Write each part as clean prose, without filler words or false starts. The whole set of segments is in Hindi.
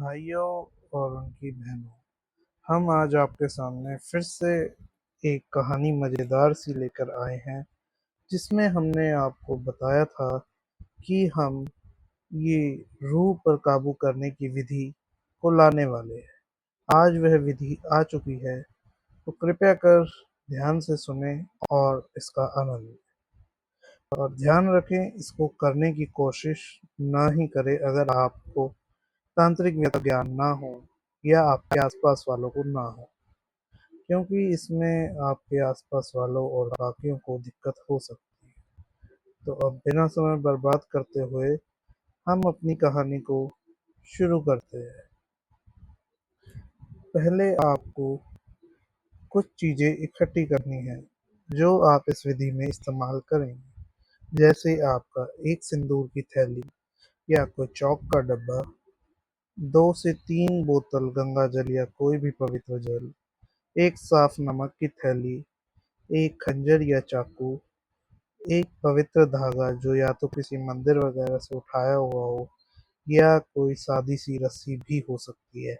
भाइयों और उनकी बहनों, हम आज आपके सामने फिर से एक कहानी मज़ेदार सी लेकर आए हैं, जिसमें हमने आपको बताया था कि हम ये रूह पर काबू करने की विधि को लाने वाले हैं। आज वह विधि आ चुकी है, तो कृपया कर ध्यान से सुने और इसका आनंद लें। और ध्यान रखें, इसको करने की कोशिश ना ही करें अगर आपको तांत्रिक का ज्ञान ना हो या आपके आसपास वालों को ना हो, क्योंकि इसमें आपके आसपास वालों और बाकियों को दिक्कत हो सकती है। तो अब बिना समय बर्बाद करते हुए हम अपनी कहानी को शुरू करते हैं। पहले आपको कुछ चीज़ें इकट्ठी करनी है जो आप इस विधि में इस्तेमाल करेंगे, जैसे आपका एक सिंदूर की थैली या कोई चौक का डब्बा, 2 से 3 बोतल गंगा जल या कोई भी पवित्र जल, एक साफ नमक की थैली, एक खंजर या चाकू, एक पवित्र धागा जो या तो किसी मंदिर वगैरह से उठाया हुआ हो या कोई सादी सी रस्सी भी हो सकती है,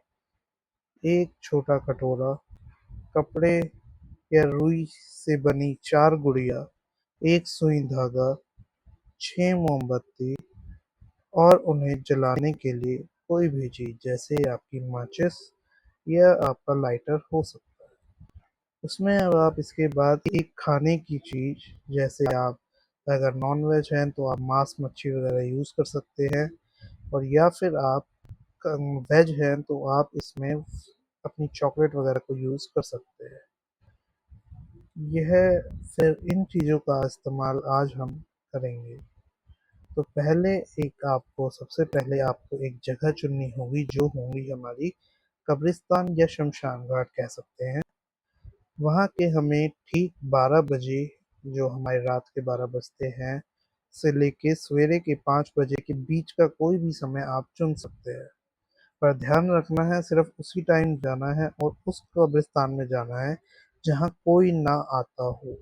एक छोटा कटोरा, कपड़े या रुई से बनी 4 गुड़िया, एक सुई धागा, 6 मोमबत्ती और उन्हें जलाने के लिए कोई भी चीज़ जैसे आपकी माचिस या आपका लाइटर हो सकता है। उसमें अब आप इसके बाद एक खाने की चीज़, जैसे आप अगर नॉन-वेज हैं तो आप मांस मच्छी वगैरह यूज़ कर सकते हैं, और या फिर आप वेज हैं तो आप इसमें अपनी चॉकलेट वगैरह को यूज़ कर सकते हैं। यह फिर इन चीज़ों का इस्तेमाल आज हम करेंगे। तो सबसे पहले आपको एक जगह चुननी होगी जो होंगी हमारी कब्रिस्तान या शमशान घाट कह सकते हैं। वहाँ के हमें ठीक 12 बजे, जो हमारे रात के 12 बजते हैं, से लेके सवेरे के 5 बजे के बीच का कोई भी समय आप चुन सकते हैं। पर ध्यान रखना है, सिर्फ उसी टाइम जाना है और उस कब्रिस्तान में जाना है जहाँ कोई ना आता हो।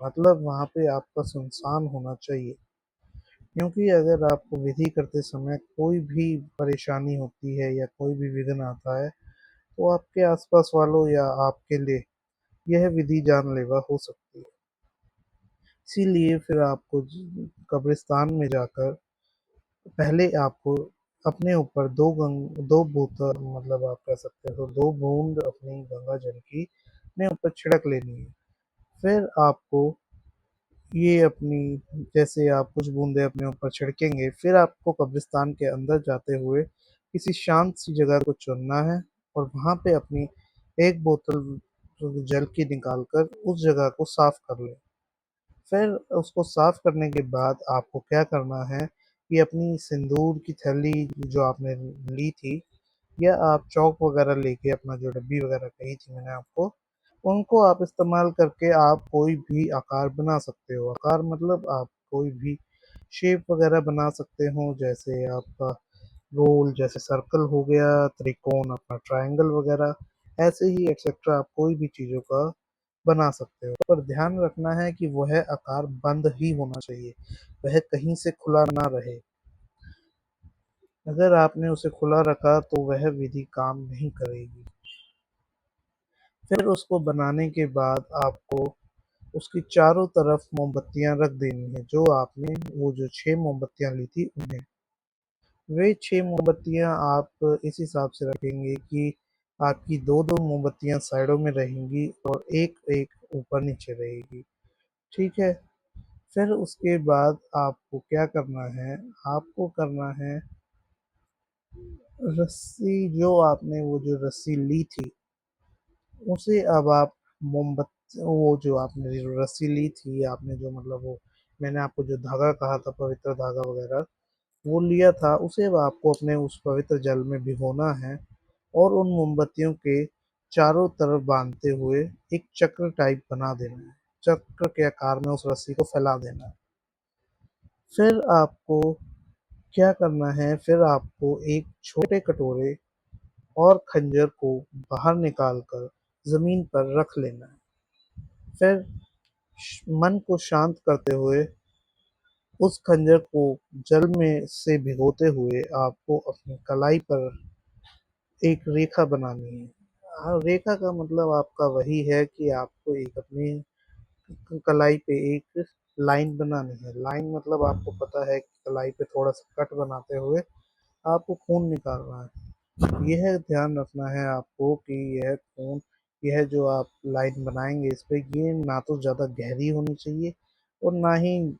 मतलब वहाँ पे आपका सुनसान होना चाहिए, क्योंकि अगर आपको विधि करते समय कोई भी परेशानी होती है या कोई भी विघ्न आता है, तो आपके आसपास वालों या आपके लिए यह विधि जानलेवा हो सकती है। इसीलिए फिर आपको कब्रिस्तान में जाकर पहले आपको अपने ऊपर 2 बोतल, मतलब आप कह सकते हो 2 बूंद अपनी गंगा जल की अपने ऊपर छिड़क लेनी है। फिर आपको ये अपनी जैसे आप कुछ बूंदे अपने ऊपर छिड़केंगे, फिर आपको कब्रिस्तान के अंदर जाते हुए किसी शांत सी जगह को चुनना है और वहाँ पे अपनी 1 बोतल जल की निकाल कर उस जगह को साफ कर लें। फिर उसको साफ करने के बाद आपको क्या करना है कि अपनी सिंदूर की थैली जो आपने ली थी, या आप चौक वगैरह लेके अपना जो डब्बी वगैरह कही थी मैंने आपको, उनको आप इस्तेमाल करके आप कोई भी आकार बना सकते हो। आकार मतलब आप कोई भी शेप वगैरह बना सकते हो, जैसे आपका गोल जैसे सर्कल हो गया, त्रिकोण अपना ट्रायंगल वगैरह, ऐसे ही एक्सेट्रा आप कोई भी चीज़ों का बना सकते हो। पर ध्यान रखना है कि वह आकार बंद ही होना चाहिए, वह कहीं से खुला ना रहे। अगर आपने उसे खुला रखा तो वह विधि काम नहीं करेगी। फिर उसको बनाने के बाद आपको उसकी चारों तरफ मोमबत्तियां रख देनी है, जो आपने वो जो 6 मोमबत्तियां ली थी उन्हें। वे 6 मोमबत्तियां आप इस हिसाब से रखेंगे कि आपकी 2-2 मोमबत्तियां साइडों में रहेंगी और एक एक ऊपर नीचे रहेगी। ठीक है। फिर उसके बाद आपको क्या करना है, आपको करना है रस्सी, जो आपने वो जो रस्सी ली थी उसे अब आप मोमबत्ती, वो जो आपने जो रस्सी ली थी, आपने जो मतलब वो मैंने आपको जो धागा कहा था पवित्र धागा वगैरह वो लिया था, उसे अब आपको अपने उस पवित्र जल में भिगोना है और उन मोमबत्तियों के चारों तरफ बांधते हुए एक चक्र टाइप बना देना है। चक्र के आकार में उस रस्सी को फैला देना है। फिर आपको क्या करना है, फिर आपको एक छोटे कटोरे और खंजर को बाहर निकाल कर ज़मीन पर रख लेना है। फिर मन को शांत करते हुए उस खंजर को जल में से भिगोते हुए आपको अपनी कलाई पर एक रेखा बनानी है। हाँ, रेखा का मतलब आपका वही है कि आपको एक अपनी कलाई पे एक लाइन बनानी है। लाइन मतलब आपको पता है कि कलाई पे थोड़ा-सा कट बनाते हुए आपको खून निकालना है। यह ध्यान रखना है आपको कि यह खून यह जो आप लाइन बनाएँगे इस पे ये ना तो ज़्यादा गहरी होनी चाहिए और ना ही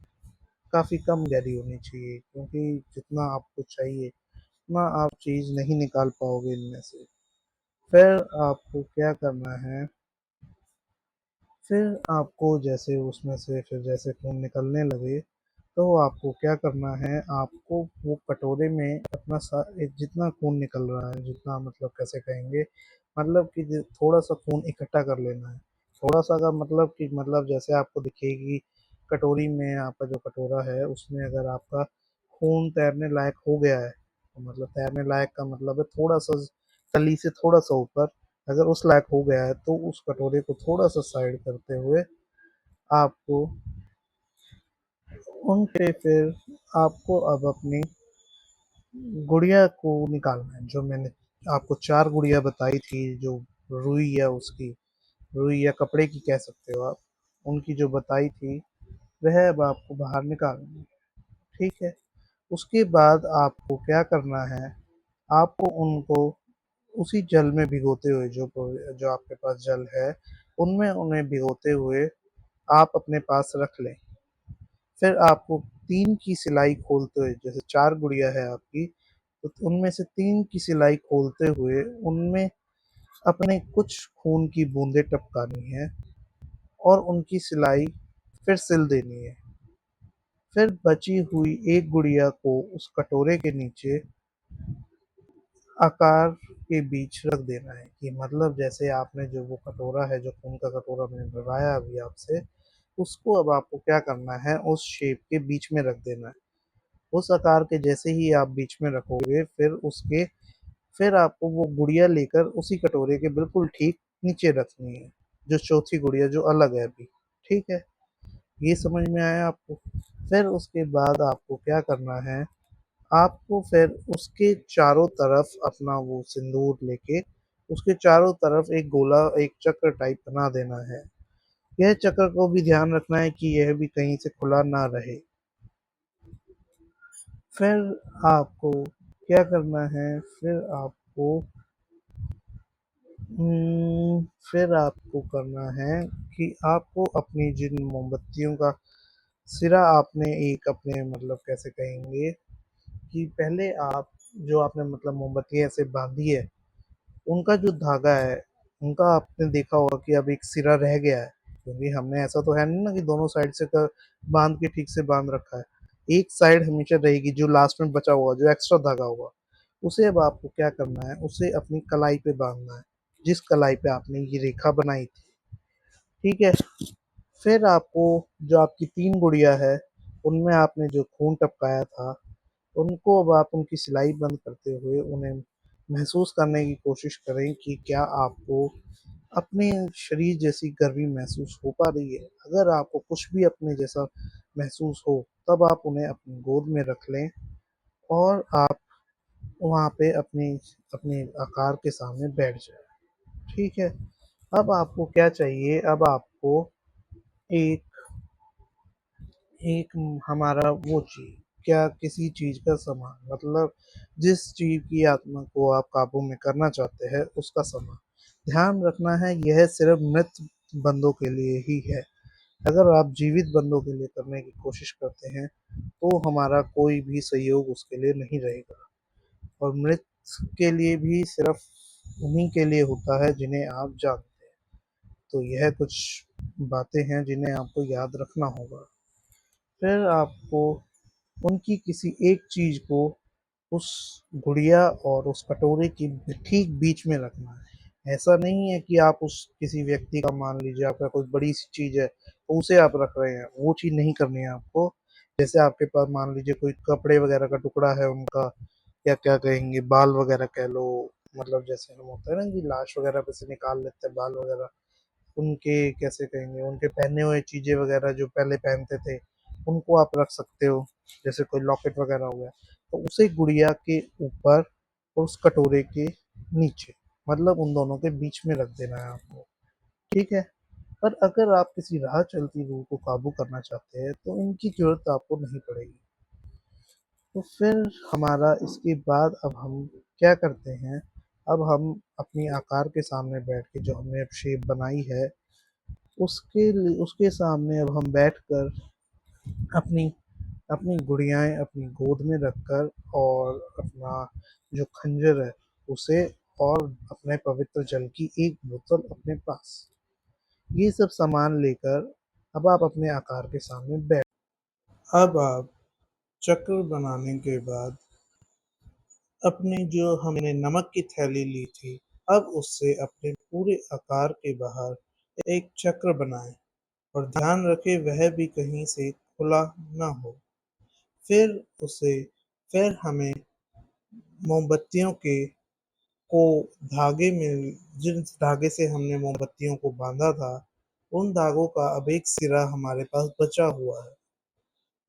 काफ़ी कम गहरी होनी चाहिए, क्योंकि जितना आपको चाहिए उतना आप चीज़ नहीं निकाल पाओगे इनमें से। फिर आपको क्या करना है, फिर आपको जैसे उसमें से फिर जैसे खून निकलने लगे, तो आपको क्या करना है, आपको वो कटोरे में अपना जितना खून निकल रहा है, जितना मतलब कैसे कहेंगे, मतलब कि थोड़ा-सा खून इकट्ठा कर लेना है। थोड़ा-सा का मतलब कि मतलब जैसे आपको दिखेगी कटोरी में आपका जो कटोरा है, उसमें अगर आपका खून तैरने लायक हो गया है, तो मतलब तैरने लायक का मतलब है थोड़ा-सा तली से थोड़ा-सा ऊपर, अगर उस लायक हो गया है, तो उस कटोरे को थोड़ा-सा साइड करते हुए आपको उन पे फिर आपको अब अपनी गुड़िया को निकालना है। जो मैंने आपको 4 गुड़िया बताई थी, जो रुई या उसकी रुई या कपड़े की कह सकते हो आप, उनकी जो बताई थी, वह अब आपको बाहर निकालनी है, ठीक है? उसके बाद आपको क्या करना है, आपको उनको उसी जल में भिगोते हुए जो आपके पास जल है, उनमें उन्हें भिगोते हुए आप अपने पास रख लें। फिर आपको 3 की सिलाई खोलते हुए, जैसे 4 गुड़िया है आपकी, तो उनमें से 3 की सिलाई खोलते हुए उनमें अपने कुछ खून की बूंदें टपकानी है और उनकी सिलाई फिर सिल देनी है। फिर बची हुई एक गुड़िया को उस कटोरे के नीचे आकार के बीच रख देना है, कि मतलब जैसे आपने जो वो कटोरा है, जो खून का कटोरा मैंने भरवाया अभी आपसे, उसको अब आपको क्या करना है, उस शेप के बीच में रख देना है। उस आकार के जैसे ही आप बीच में रखोगे, फिर आपको वो गुड़िया लेकर उसी कटोरे के बिल्कुल ठीक नीचे रखनी है, जो चौथी गुड़िया जो अलग है अभी, ठीक है? ये समझ में आया आपको? फिर उसके बाद आपको क्या करना है, आपको फिर उसके चारों तरफ अपना वो सिंदूर लेके उसके चारों तरफ एक गोला, एक चक्र टाइप बना देना है। यह चक्र को भी ध्यान रखना है कि यह भी कहीं से खुला ना रहे। फिर आपको क्या करना है, फिर आपको करना है कि आपको अपनी जिन मोमबत्तियों का सिरा आपने एक अपने मतलब कैसे कहेंगे, कि पहले आप जो आपने मतलब मोमबत्ती ऐसे बांधी है, उनका जो धागा है, उनका आपने देखा होगा कि अब एक सिरा रह गया है, क्योंकि हमने ऐसा तो है नहीं ना कि दोनों साइड से बांध के ठीक से बांध रखा है। एक साइड हमेशा रहेगी, जो लास्ट में बचा हुआ जो एक्स्ट्रा धागा होगा, उसे अब आपको क्या करना है, उसे अपनी कलाई पे बांधना है, जिस कलाई पे आपने ये रेखा बनाई थी, ठीक है? फिर आपको जो आपकी 3 गुड़िया है, उनमें आपने जो खून टपकाया था, उनको अब आप उनकी सिलाई बंद करते हुए उन्हें महसूस करने की कोशिश करें कि क्या आपको अपने शरीर जैसी गर्मी महसूस हो पा रही है। अगर आपको कुछ भी अपने जैसा महसूस हो, तब आप उन्हें अपनी गोद में रख लें और आप वहाँ पे अपनी अपने आकार के सामने बैठ जाएँ, ठीक है? अब आपको क्या चाहिए, अब आपको एक एक हमारा वो चाहिए, क्या किसी चीज़ का सामान, मतलब जिस चीज़ की आत्मा को आप काबू में करना चाहते हैं, उसका सामान। ध्यान रखना है यह सिर्फ़ मृत बंदों के लिए ही है। अगर आप जीवित बंदों के लिए करने की कोशिश करते हैं, तो हमारा कोई भी सहयोग उसके लिए नहीं रहेगा, और मृत के लिए भी सिर्फ़ उन्हीं के लिए होता है जिन्हें आप जानते हैं। तो यह कुछ बातें हैं जिन्हें आपको याद रखना होगा। फिर आपको उनकी किसी एक चीज़ को उस गुड़िया और उस कटोरे के ठीक बीच में रखना है। ऐसा नहीं है कि आप उस किसी व्यक्ति का, मान लीजिए आपका कोई बड़ी-सी चीज़ है, तो उसे आप रख रहे हैं, वो चीज़ नहीं करनी है आपको। जैसे आपके पास मान लीजिए कोई कपड़े वगैरह का टुकड़ा है उनका, या क्या कहेंगे बाल वगैरह कह लो, मतलब जैसे हम होता है ना कि लाश वगैरह पे से निकाल लेते हैं बाल वगैरह, उनके कैसे कहेंगे, उनके पहने हुए चीज़ें वगैरह जो पहले पहनते थे, उनको आप रख सकते हो, जैसे कोई लॉकेट वगैरह हो गया, तो उसे गुड़िया के ऊपर और उस कटोरे के नीचे, मतलब उन दोनों के बीच में रख देना है आपको, ठीक है? पर अगर आप किसी राह चलती रूह को काबू करना चाहते हैं तो इनकी जरूरत आपको नहीं पड़ेगी। तो फिर हमारा इसके बाद अब हम क्या करते हैं, अब हम अपनी आकार के सामने बैठ के जो हमने अब शेप बनाई है उसके सामने अब हम बैठकर अपनी अपनी गुड़ियाएँ अपनी गोद में रखकर और अपना जो खंजर है उसे और अपने पवित्र जल की एक बोतल अपने पास, ये सब सामान लेकर अब आप अपने आकार के सामने बैठ। अब आप चक्र बनाने के बाद अपनी जो हमने नमक की थैली ली थी, अब उससे अपने पूरे आकार के बाहर एक चक्र बनाएं और ध्यान रखें वह भी कहीं से खुला ना हो। फिर उसे फिर हमें मोमबत्तियों के को धागे में जिस धागे से हमने मोमबत्तियों को बांधा था, उन धागों का अब एक सिरा हमारे पास बचा हुआ है।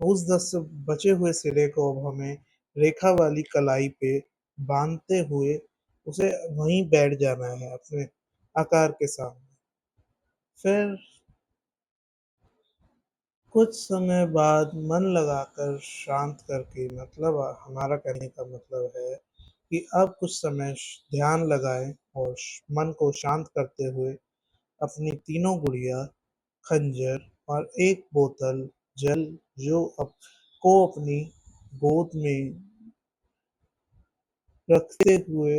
उस 10 बचे हुए सिरे को अब हमें रेखा वाली कलाई पे बांधते हुए उसे वहीं बैठ जाना है अपने आकार के सामने। फिर कुछ समय बाद मन लगाकर शांत करके, मतलब हमारा कहने का मतलब है कि अब कुछ समय ध्यान लगाएं और मन को शांत करते हुए अपनी तीनों गुड़िया, खंजर और एक बोतल जल जो अब को अपनी गोद में रखते हुए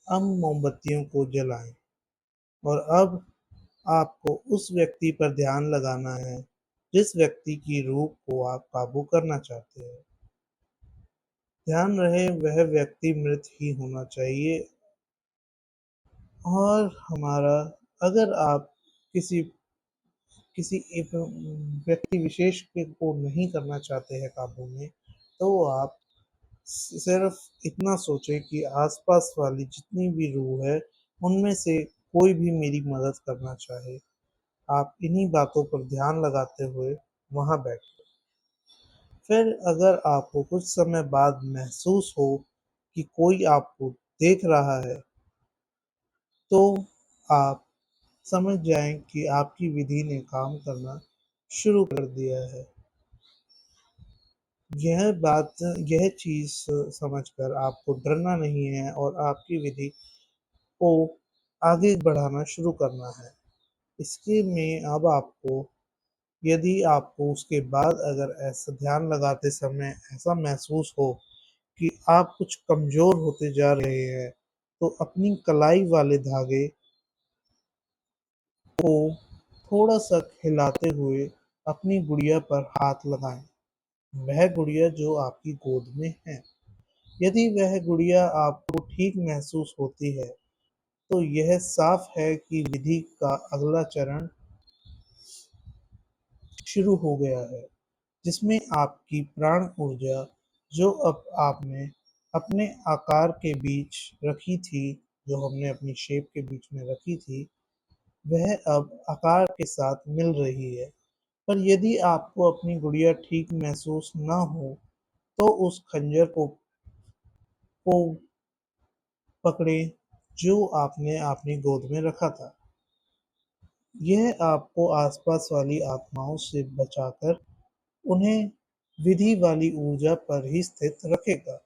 हम मोमबत्तियों को जलाएं। और अब आपको उस व्यक्ति पर ध्यान लगाना है जिस व्यक्ति की रूह को आप काबू करना चाहते हैं। ध्यान रहे वह व्यक्ति मृत ही होना चाहिए। और हमारा अगर आप किसी किसी एक व्यक्ति विशेष को नहीं करना चाहते हैं काबू में, तो आप सिर्फ इतना सोचें कि आसपास वाली जितनी भी रूह है उनमें से कोई भी मेरी मदद करना चाहे। आप इन्हीं बातों पर ध्यान लगाते हुए वहां बैठें। फिर अगर आपको कुछ समय बाद महसूस हो कि कोई आपको देख रहा है, तो आप समझ जाएं कि आपकी विधि ने काम करना शुरू कर दिया है। यह चीज़ समझकर आपको डरना नहीं है और आपकी विधि को आगे बढ़ाना शुरू करना है। इसके में अब आपको, यदि आपको उसके बाद अगर ऐसा ध्यान लगाते समय ऐसा महसूस हो कि आप कुछ कमज़ोर होते जा रहे हैं, तो अपनी कलाई वाले धागे को थोड़ा-सा हिलाते हुए अपनी गुड़िया पर हाथ लगाएँ। वह गुड़िया जो आपकी गोद में है। यदि वह गुड़िया आपको ठीक महसूस होती है, तो यह साफ है कि विधि का अगला चरण शुरू हो गया है, जिसमें आपकी प्राण ऊर्जा जो अब आपने अपने आकार के बीच रखी थी, जो हमने अपनी शेप के बीच में रखी थी, वह अब आकार के साथ मिल रही है। पर यदि आपको अपनी गुड़िया ठीक महसूस ना हो, तो उस खंजर को पकड़ें जो आपने अपनी गोद में रखा था। यह आपको आसपास वाली आत्माओं से बचाकर उन्हें विधि वाली ऊर्जा पर ही स्थित रखेगा।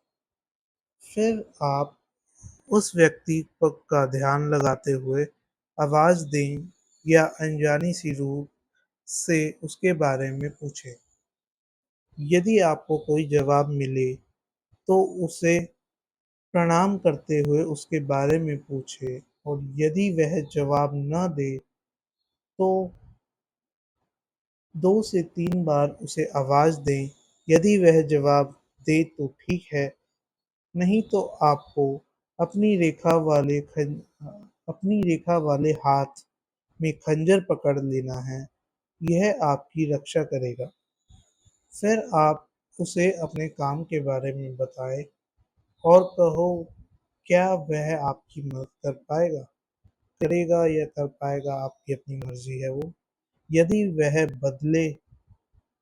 फिर आप उस व्यक्ति का ध्यान लगाते हुए आवाज़ दें या अनजानी सी रूह से उसके बारे में पूछें। यदि आपको कोई जवाब मिले, तो उसे प्रणाम करते हुए उसके बारे में पूछें और यदि वह जवाब न दे, तो 2 से 3 बार उसे आवाज़ दें। यदि वह जवाब दे तो ठीक है, नहीं तो आपको अपनी रेखा वाले खं अपनी रेखा वाले हाथ में खंजर पकड़ लेना है, यह आपकी रक्षा करेगा। फिर आप उसे अपने काम के बारे में बताएँ और कहो क्या वह आपकी मदद कर पाएगा? करेगा या कर पाएगा आपकी अपनी मर्ज़ी है वो। यदि वह बदले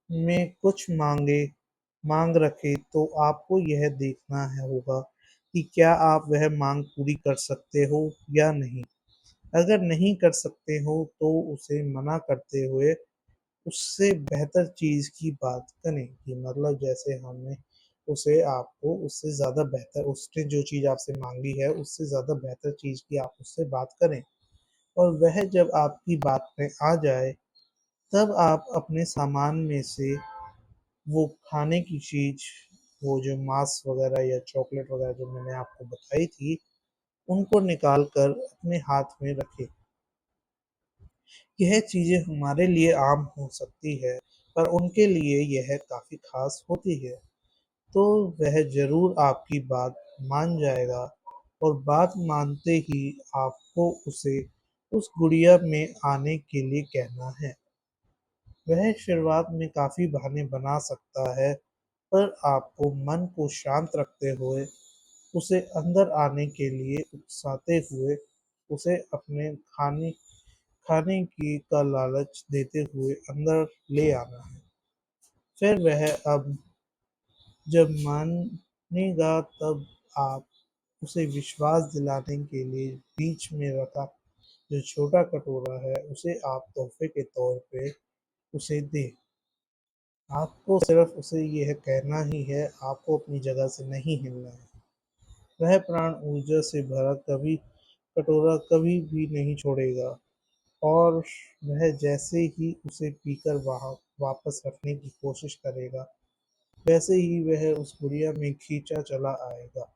में कुछ माँग रखे तो आपको यह देखना है होगा कि क्या आप वह मांग पूरी कर सकते हो या नहीं। अगर नहीं कर सकते हो तो उसे मना करते हुए उससे बेहतर चीज़ की बात करें, कि मतलब जैसे हमने उसे आपको उससे ज़्यादा बेहतर, उसने जो चीज़ आपसे मांगी है उससे ज़्यादा बेहतर चीज़ की आप उससे बात करें। और वह जब आपकी बात में आ जाए तब आप अपने सामान में से वो खाने की चीज़, वो जो मांस वगैरह या चॉकलेट वगैरह जो मैंने आपको बताई थी, उनको निकाल कर अपने हाथ में रखें। यह चीज़ें हमारे लिए आम हो सकती है, पर उनके लिए यह काफ़ी खास होती है। तो वह ज़रूर आपकी बात मान जाएगा, और बात मानते ही आपको उसे उस गुड़िया में आने के लिए कहना है। वह शुरुआत में काफ़ी बहाने बना सकता है, पर आपको मन को शांत रखते हुए उसे अंदर आने के लिए उकसाते हुए उसे अपने खाने खाने की का लालच देते हुए अंदर ले आना है। फिर वह अब जब मानेगा तब आप उसे विश्वास दिलाने के लिए बीच में रखा जो छोटा कटोरा है उसे आप तोहफे के तौर पे उसे दें। आपको सिर्फ उसे यह कहना ही है, आपको अपनी जगह से नहीं हिलना है। वह प्राण ऊर्जा से भरा कभी कटोरा कभी भी नहीं छोड़ेगा, और वह जैसे ही उसे पीकर वहाँ वापस रखने की कोशिश करेगा, वैसे ही वह उस गुड़िया में खींचा चला आएगा,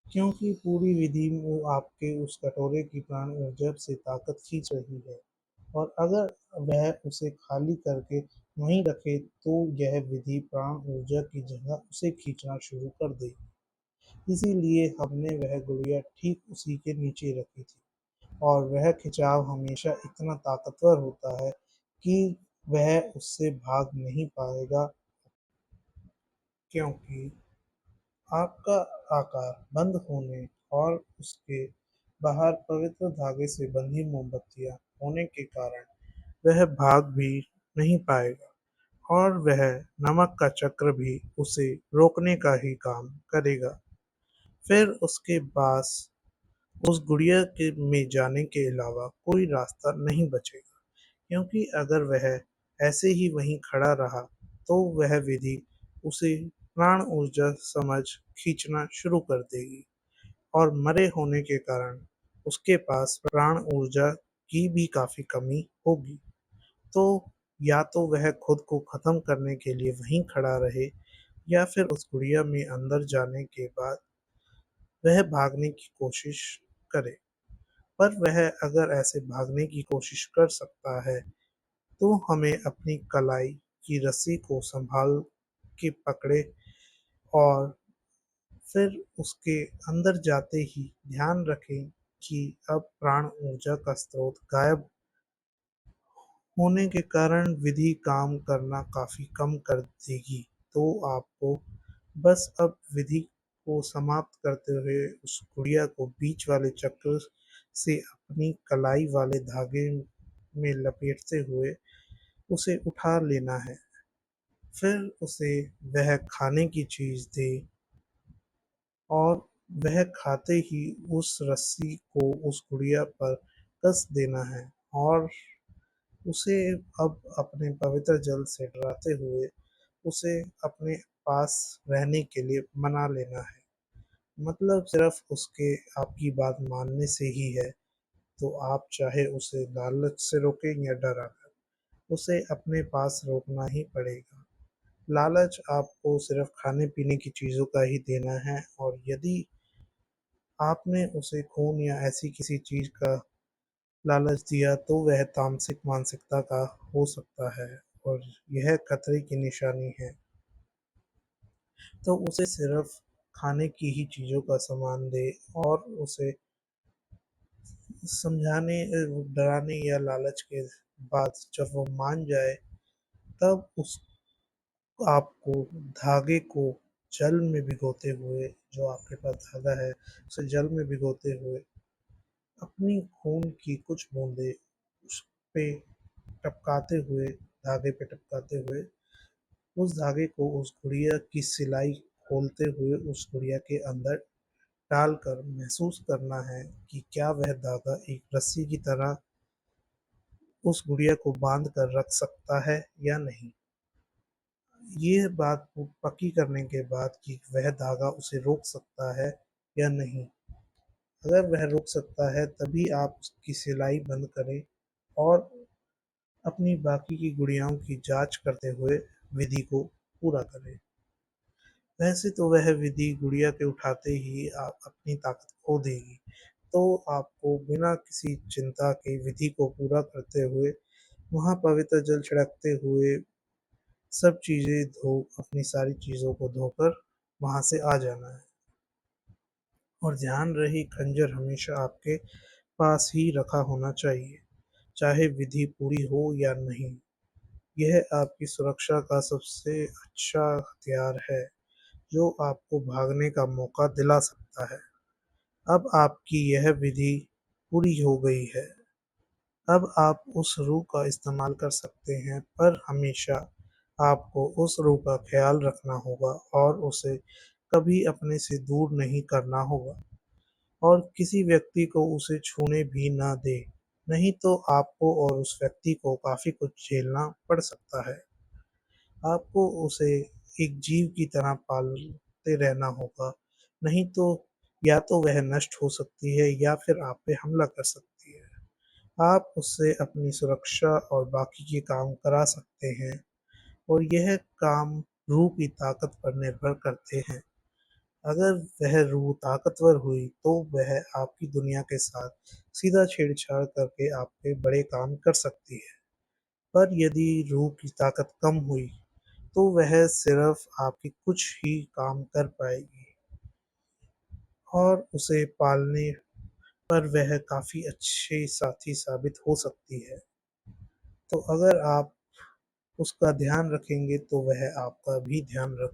क्योंकि पूरी विधि में आपके उस कटोरे की प्राण ऊर्जा से ताकत खींच रही है। और अगर वह उसे खाली करके वहीं रखे तो यह विधि प्राण ऊर्जा की जगह उसे खींचना शुरू कर देगी। इसीलिए हमने वह गुड़िया ठीक उसी के नीचे रखी थी, और वह खिंचाव हमेशा इतना ताकतवर होता है कि वह उससे भाग नहीं पाएगा, क्योंकि आपका आकार बंद होने और उसके बाहर पवित्र धागे से बंधी मोमबत्तियां होने के कारण वह भाग भी नहीं पाएगा, और वह नमक का चक्र भी उसे रोकने का ही काम करेगा। फिर उसके पास उस गुड़िया के में जाने के अलावा कोई रास्ता नहीं बचेगा, क्योंकि अगर वह ऐसे ही वहीं खड़ा रहा तो वह विधि उसे प्राण ऊर्जा समझ खींचना शुरू कर देगी, और मरे होने के कारण उसके पास प्राण ऊर्जा की भी काफी कमी होगी। तो या तो वह खुद को खत्म करने के लिए वहीं खड़ा रहे, या फिर उस गुड़िया में अंदर जाने के बाद वह भागने की कोशिश करे। पर वह अगर ऐसे भागने की कोशिश कर सकता है तो हमें अपनी कलाई की रस्सी को संभाल के पकड़े, और फिर उसके अंदर जाते ही ध्यान रखें कि अब प्राण ऊर्जा का स्रोत गायब होने के कारण विधि काम करना काफ़ी कम कर देगी। तो आपको बस अब विधि को समाप्त करते हुए उस गुड़िया को बीच वाले चक्र से अपनी कलाई वाले धागे में लपेटते हुए उसे उठा लेना है। फिर उसे वह खाने की चीज़ दे, और वह खाते ही उस रस्सी को उस गुड़िया पर कस देना है, और उसे अब अपने पवित्र जल से डराते हुए उसे अपने पास रहने के लिए मना लेना है। मतलब सिर्फ उसके आपकी बात मानने से ही है, तो आप चाहे उसे लालच से रोकें या डरा कर, उसे अपने पास रोकना ही पड़ेगा। लालच आपको सिर्फ खाने-पीने की चीज़ों का ही देना है, और यदि आपने उसे खून या ऐसी किसी चीज़ का लालच दिया तो वह तामसिक मानसिकता का हो सकता है, और यह खतरे की निशानी है। तो उसे सिर्फ खाने की ही चीज़ों का सामान दें, और उसे समझाने डराने या लालच के बाद जब वो मान जाए तब उस आपको धागे को जल में भिगोते हुए, जो आपके पास धागा है उसे जल में भिगोते हुए अपनी खून की कुछ बूंदें उस पे टपकाते हुए, धागे पे टपकाते हुए उस धागे को उस गुड़िया की सिलाई खोलते हुए उस गुड़िया के अंदर डालकर महसूस करना है कि क्या वह धागा एक रस्सी की तरह उस गुड़िया को बांध कर रख सकता है या नहीं। ये बात पक्की करने के बाद कि वह धागा उसे रोक सकता है या नहीं। अगर वह रोक सकता है तभी आप उसकी सिलाई बंद करें और अपनी बाकी की गुड़ियाओं की जांच करते हुए विधि को पूरा करें। वैसे तो वह विधि गुड़िया के उठाते ही आप अपनी ताकत खो देगी, तो आपको बिना किसी चिंता के विधि को पूरा करते हुए वहाँ पवित्र जल छिड़कते हुए सब चीज़ें धो अपनी सारी चीज़ों को धोकर वहाँ से आ जाना है। और ध्यान रहे खंजर हमेशा आपके पास ही रखा होना चाहिए, चाहे विधि पूरी हो या नहीं। यह आपकी सुरक्षा का सबसे अच्छा हथियार है, जो आपको भागने का मौका दिला सकता है। अब आपकी यह विधि पूरी हो गई है। अब आप उस रूह का इस्तेमाल कर सकते हैं, पर हमेशा आपको उस रूह का ख्याल रखना होगा और उसे कभी अपने से दूर नहीं करना होगा और किसी व्यक्ति को उसे छूने भी ना दें, नहीं तो आपको और उस व्यक्ति को काफ़ी कुछ झेलना पड़ सकता है। आपको उसे एक जीव की तरह पालते रहना होगा, नहीं तो या तो वह नष्ट हो सकती है या फिर आप पे हमला कर सकती है। आप उससे अपनी सुरक्षा और बाकी के काम करा सकते हैं और यह काम रूह की ताकत पर निर्भर करते हैं। अगर वह रूह ताकतवर हुई तो वह आपकी दुनिया के साथ सीधा छेड़छाड़ करके आपके बड़े काम कर सकती है। पर यदि रूह की ताकत कम हुई तो वह सिर्फ आपके कुछ ही काम कर पाएगी और उसे पालने पर वह काफ़ी अच्छे साथी साबित हो सकती है। तो अगर आप उसका ध्यान रखेंगे तो वह आपका भी ध्यान रख